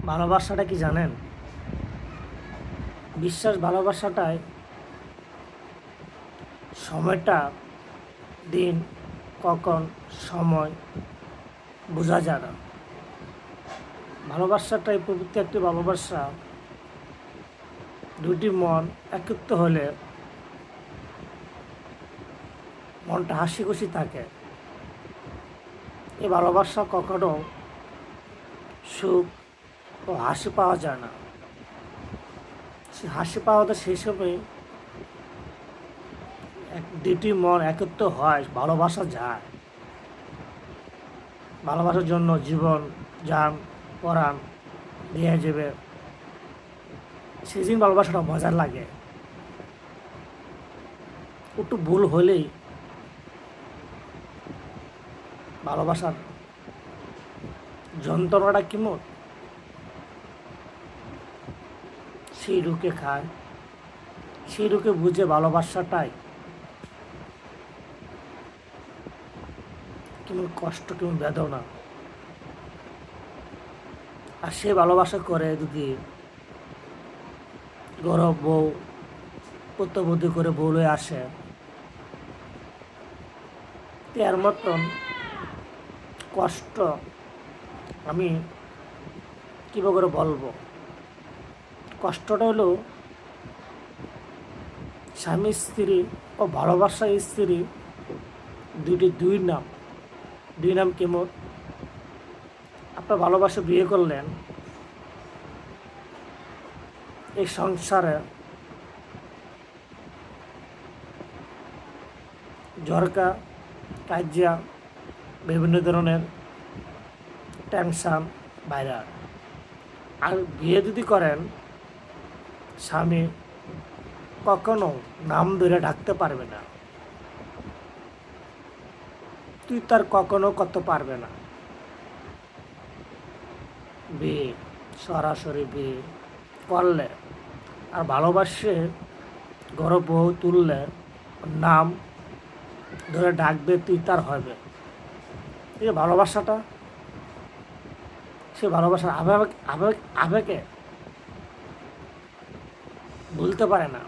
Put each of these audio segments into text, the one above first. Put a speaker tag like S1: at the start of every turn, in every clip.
S1: ভালোবাসাটা কি জানেন? বিশ্বাস ভালোবাসাটায় সময়টা, দিন, কখন, সময় বোঝা যায় না। ভালোবাসাটাই পবিত্র একটি ভালোবাসা। দুটি মন একত্র হলে মনটা হাসি খুশি থাকে। এই ভালোবাসা কখনো সুখ ও হাসি পাওয়া যায় না। সে হাসি পাওয়াতে সেই সময় দুটি মন একত্র হয়, ভালোবাসা যায়। ভালোবাসার জন্য জীবন, জান, পরাণ দিয়ে যাবে। সেদিন ভালোবাসাটা মজার লাগে। একটু ভুল হলেই ভালোবাসার যন্ত্রণাটা কেমন সেই রুকে খায়, সেই রুকে বুঝে ভালোবাসাটাই কেমন কষ্ট, কেমন বেদনা। আর সে ভালোবাসা করে যদি গৌরব বউ পুত্রবুদ্ধি করে বউলে আসে, এর মতন কষ্ট আমি কীভাবে করে বলবো। কষ্টটা হলো স্বামী স্ত্রী ও ভালোবাসা স্ত্রী দুই নাম কেমন। আপনার ভালোবাসা বিয়ে করলেন, এই সংসারে ঝরকা, কাজিয়া, বিভিন্ন ধরনের টেনশন বাইরে। আর বিয়ে যদি করেন, স্বামী কখনো নাম ধরে ডাকতে পারবে না, তুই তার কখনো করতে পারবে না। বিয়ে সরাসরি বিয়ে করলে আর ভালোবাসে ঘরে বউ তুললে নাম ধরে ডাকবে, তুই তার হবে। এই ভালোবাসাটা, সে ভালোবাসার আবেগে ভুলতে পারে না,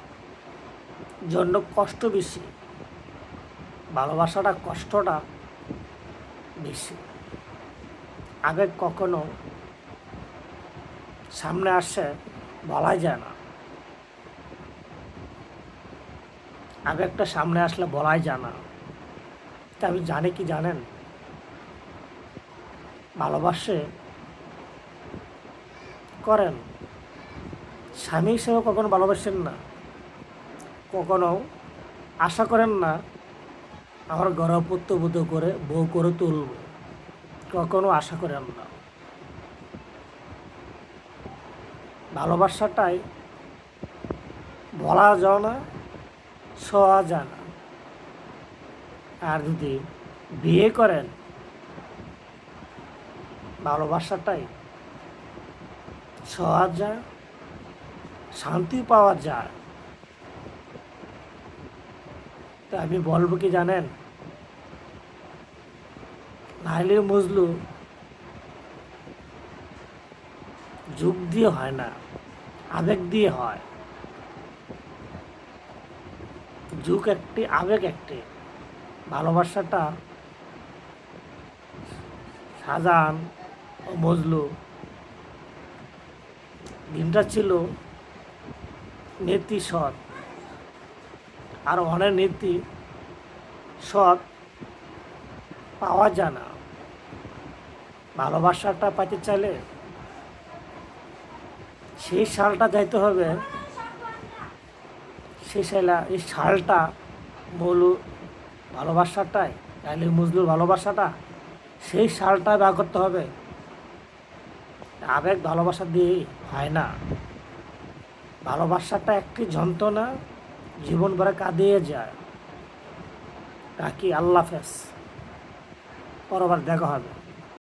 S1: জন্য কষ্ট বেশি। ভালোবাসাটা কষ্টটা বেশি। আবেগ কখনো সামনে আসে বলাই যায় না। আবেগটা সামনে আসলে বলাই যায় না। তা আমি জানি কি জানেন, ভালোবাসে করেন, স্বামী হিসেবে কখনো ভালোবাসেন না, কখনো আশা করেন না আমার ঘরে পুত্রবধূ করে বউ করে তুলব, কখনো আশা করেন না। ভালোবাসাটাই বলা যায় না, ছোঁয়া যায় না। আর যদি বিয়ে করেন, ভালোবাসাটাই ছোঁয়া যায়, শান্তি পাওয়া যায়। তা আমি বলবো কি জানেন, লাইলি মজনু যুগ দিয়ে হয় না, আবেগ দিয়ে হয়। যুগ একটি, আবেগ একটি। ভালোবাসাটা শাহজাহান ও মজনু দিনটা ছিল নীতি সৎ, আর অনেক নীতি সৎ পাওয়া যায় না। ভালোবাসাটা পাইতে চাইলে সেই সালটা যাইতে হবে, এই সালটা মূল ভালোবাসাটাই, লাইলি মজনুর ভালোবাসাটা সেই সালটা ব্যয় করতে হবে। আবেগ ভালোবাসা দিয়ে হয় না। ভালোবাসাটা একটি যন্ত্রণা, জীবন ভরে কাঁদিয়ে যায়। রাখি, আল্লাহ হাফেজ, পরবার দেখা হবে।